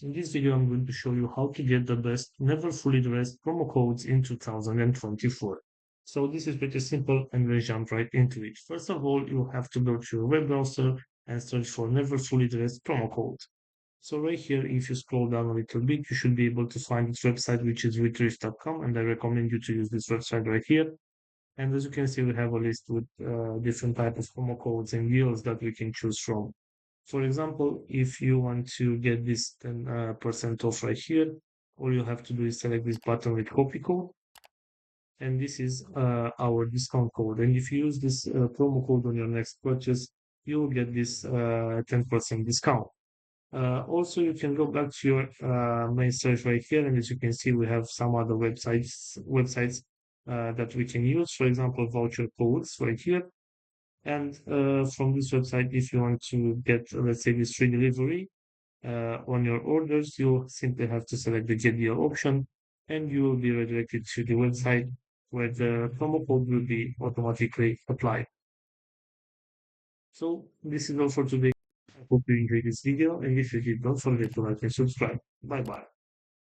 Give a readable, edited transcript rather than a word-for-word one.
In this video, I'm going to show you how to get the best never fully dressed promo codes in 2024. So this is pretty simple and we'll jump right into it. First of all, you have to go to your web browser and search for never fully dressed promo code. So right here, if you scroll down a little bit, you should be able to find this website, which is withrift.com, and I recommend you to use this website right here. And as you can see, we have a list with different type of promo codes and deals that we can choose from. For example, if you want to get this 10% off right here, all you have to do is select this button with copy code, and this is our discount code. And if you use this promo code on your next purchase, you will get this 10% discount. Also, you can go back to your main search right here, and as you can see, we have some other websites that we can use. For example, voucher codes right here. And from this website, if you want to get, let's say, this free delivery on your orders, you simply have to select the get deal option, and you will be redirected to the website where the promo code will be automatically applied. So this is all for today. I hope you enjoyed this video, and if you did, don't forget to like and subscribe. Bye bye.